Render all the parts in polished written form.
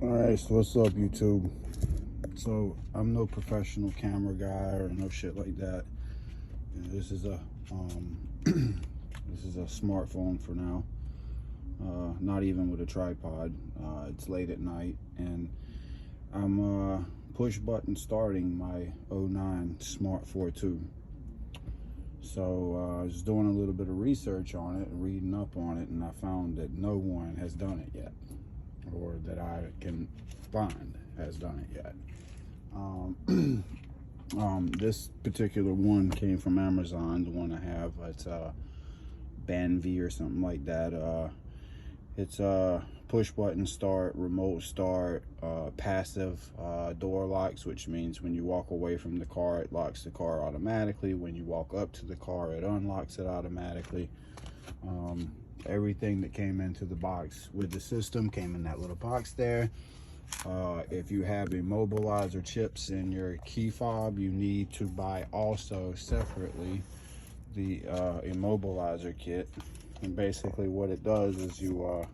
Alright, so what's up, YouTube? So I'm no professional camera guy or no shit like that. This is a this is a smartphone for now. Not even with a tripod. It's late at night and I'm push button starting my 09 Smart fortwo. So I was doing a little bit of research on it, reading up on it, and I found that no one has done it yet, or that I can find has done it yet. This particular one came from Amazon. The one I have, it's Banv or something like that. It's a push button start, remote start, passive door locks, which means when you walk away from the car, it locks the car automatically. When you walk up to the car, it unlocks it automatically. Everything that came into the box with the system came in that little box there. If you have immobilizer chips in your key fob, you need to buy also separately the immobilizer kit. And basically what it does is you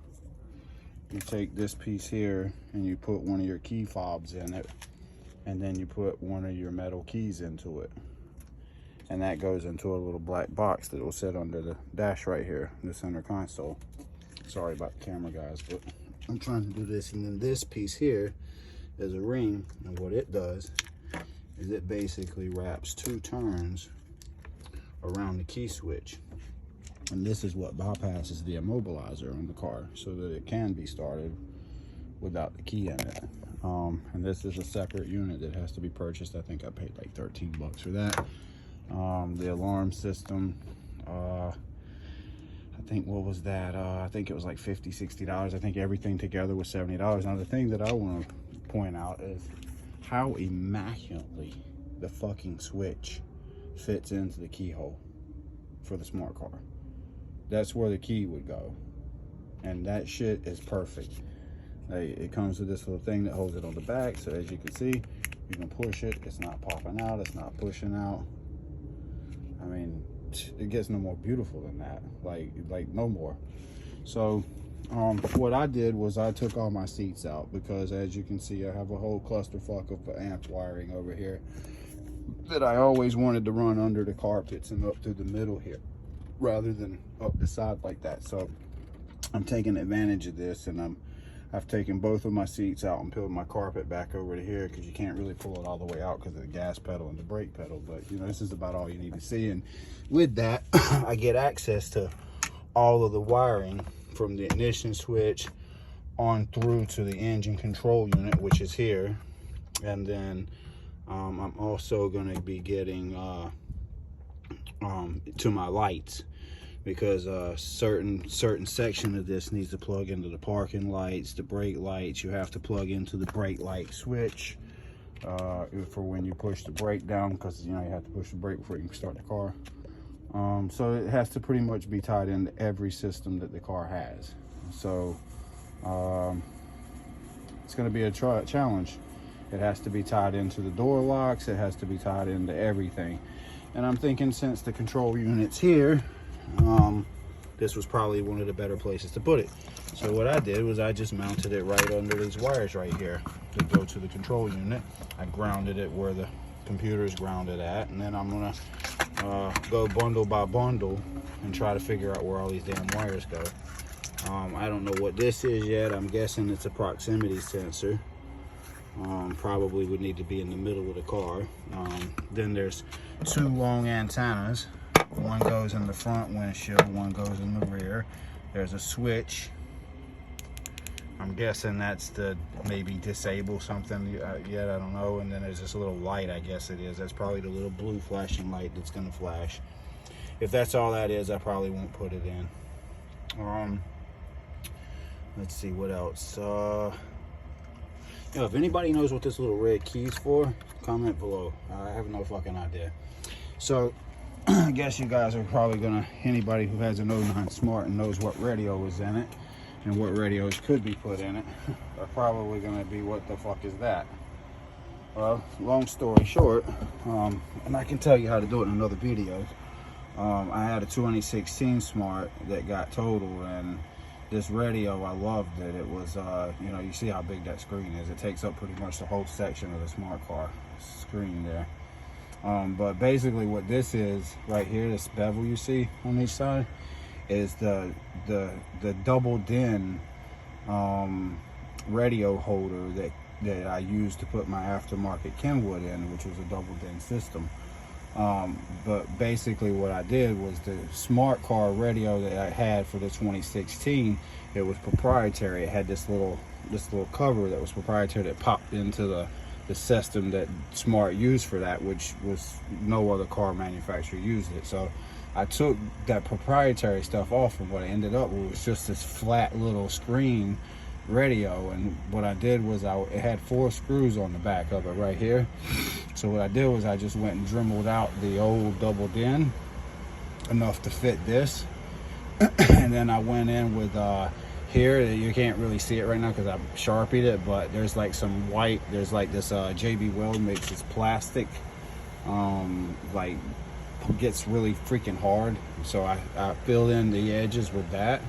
take this piece here and you put one of your key fobs in it, and then you put one of your metal keys into it, and that goes into a little black box that will sit under the dash right here in the center console. Sorry about the camera, guys, but I'm trying to do this. And then this piece here is a ring, and what it does is it basically wraps 2 turns around the key switch, and this is what bypasses the immobilizer on the car so that it can be started without the key in it. And this is a separate unit that has to be purchased. I think I paid like 13 bucks for that. The alarm system, I think, what was that? I think it was like $50, $60. I think everything together was $70. Now the thing that I want to point out is how immaculately the fucking switch fits into the keyhole for the smart car. That's where the key would go, and that shit is perfect. It comes with this little thing that holds it on the back, so as you can see, you can push it. It's not popping out, it's not pushing out. I mean, it gets no more beautiful than that, like no more. So what I did was I took all my seats out, because as you can see, I have a whole clusterfuck of amp wiring over here that I always wanted to run under the carpets and up through the middle here rather than up the side like that. So I'm taking advantage of this, and I've taken both of my seats out and peeled my carpet back over to here, because you can't really pull it all the way out because of the gas pedal and the brake pedal. But you know, this is about all you need to see. And with that, I get access to all of the wiring from the ignition switch on through to the engine control unit, which is here. And then I'm also going to be getting to my lights, because certain section of this needs to plug into the parking lights, the brake lights. You have to plug into the brake light switch for when you push the brake down, because you know you have to push the brake before you can start the car. So it has to pretty much be tied into every system that the car has. So it's going to be a challenge. It has to be tied into the door locks. It has to be tied into everything. And I'm thinking, since the control unit's here, this was probably one of the better places to put it. So what I did was I just mounted it right under these wires right here that go to the control unit. I grounded it where the computer is grounded at, and then I'm gonna go bundle by bundle and try to figure out where all these damn wires go. I don't know what this is yet. I'm guessing it's a proximity sensor. Probably would need to be in the middle of the car. Then there's 2 long antennas. One goes in the front windshield, one goes in the rear. There's a switch. I'm guessing that's to maybe disable something yet, I don't know. And then there's this little light, I guess it is. That's probably the little blue flashing light that's gonna flash. If that's all that is, I probably won't put it in. Let's see what else. If anybody knows what this little red key's for, comment below. I have no fucking idea. So I guess you guys are probably gonna, anybody who has an 09 Smart and knows what radio is in it and what radios could be put in it, are probably gonna be, what the fuck is that? Well, long story short, and I can tell you how to do it in another video. I had a 2016 Smart that got totaled, and this radio, I loved it. It was, you know, you see how big that screen is. It takes up pretty much the whole section of the smart car screen there. But basically what this is right here, this bevel you see on each side, is the double DIN radio holder that I used to put my aftermarket Kenwood in, which was a double DIN system. But basically what I did was the smart car radio that I had for the 2016, it was proprietary. It had this little cover that was proprietary that popped into the system that Smart used for that, which was no other car manufacturer used it. So I took that proprietary stuff off, and what I ended up with was just this flat little screen radio. And what I did was it had 4 screws on the back of it right here. So what I did was I just went and dremeled out the old double DIN enough to fit this, and then I went in with here, you can't really see it right now because I sharpied it, but there's like some white, there's like this JB Weld mix, it's plastic, like gets really freaking hard. So I filled in the edges with that,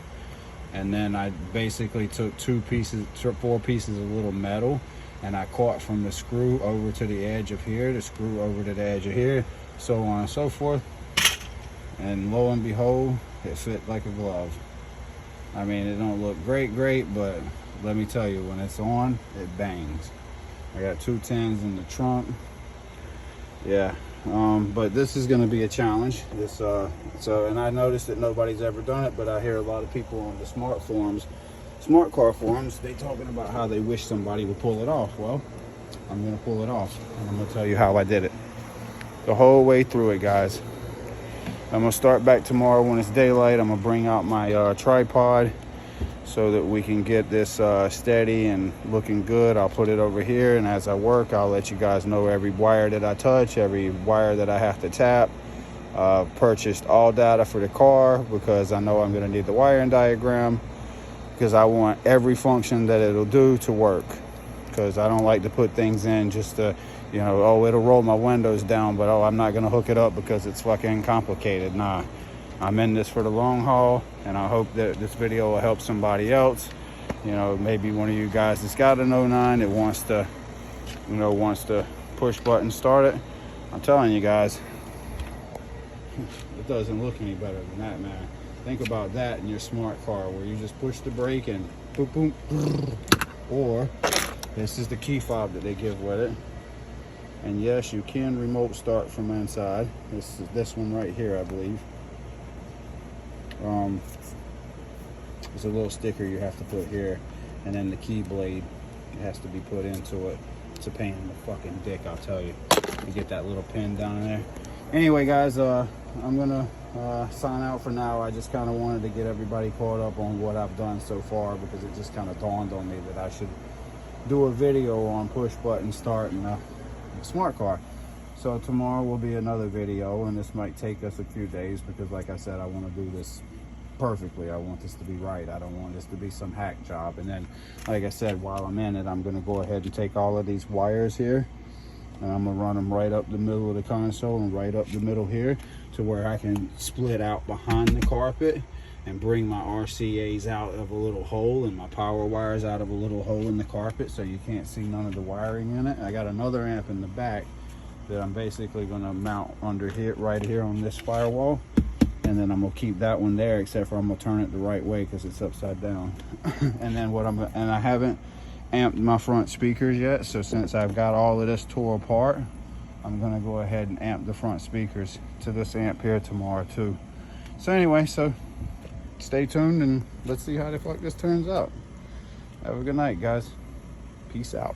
and then I basically took 4 pieces of little metal, and I caught from the screw over to the edge of here, the screw over to the edge of here, so on and so forth, and lo and behold, it fit like a glove. I mean, it don't look great, but let me tell you, when it's on, it bangs. I got 2 tins in the trunk. Yeah, but this is going to be a challenge. And I noticed that nobody's ever done it, but I hear a lot of people on the smart car forums, they talking about how they wish somebody would pull it off. Well, I'm going to pull it off, and I'm going to tell you how I did it. The whole way through it, guys. I'm gonna start back tomorrow when it's daylight. I'm gonna bring out my tripod so that we can get this steady and looking good. I'll put it over here, and as I work, I'll let you guys know every wire that I touch, every wire that I have to tap. Purchased all data for the car because I know I'm gonna need the wiring diagram, because I want every function that it'll do to work, because I don't like to put things in just to, you know, oh, it'll roll my windows down, but oh, I'm not gonna hook it up because it's fucking complicated. Nah, I'm in this for the long haul, and I hope that this video will help somebody else. You know, maybe one of you guys that's got an 09 that wants to push button start it. I'm telling you guys, it doesn't look any better than that, man. Think about that in your smart car, where you just push the brake and boom, boom, or this is the key fob that they give with it. And yes, you can remote start from inside. This is this one right here, I believe. There's a little sticker you have to put here, and then the key blade has to be put into it. It's a pain in the fucking dick, I'll tell you. You get that little pin down there. Anyway, guys, I'm gonna sign out for now. I just kind of wanted to get everybody caught up on what I've done so far, because it just kind of dawned on me that I should do a video on push button start and smart car. So tomorrow will be another video, and this might take us a few days because, like I said, I want to do this perfectly. I want this to be right. I don't want this to be some hack job. And then, like I said, while I'm in it, I'm going to go ahead and take all of these wires here, and I'm going to run them right up the middle of the console and right up the middle here, to where I can split out behind the carpet and bring my RCAs out of a little hole, and my power wires out of a little hole in the carpet, so you can't see none of the wiring in it. I got another amp in the back that I'm basically gonna mount under here, right here on this firewall, and then I'm gonna keep that one there, except for I'm gonna turn it the right way because it's upside down. And then I haven't amped my front speakers yet, so since I've got all of this tore apart, I'm gonna go ahead and amp the front speakers to this amp here tomorrow too. So anyway, so stay tuned and let's see how the fuck this turns out. Have a good night, guys. Peace out.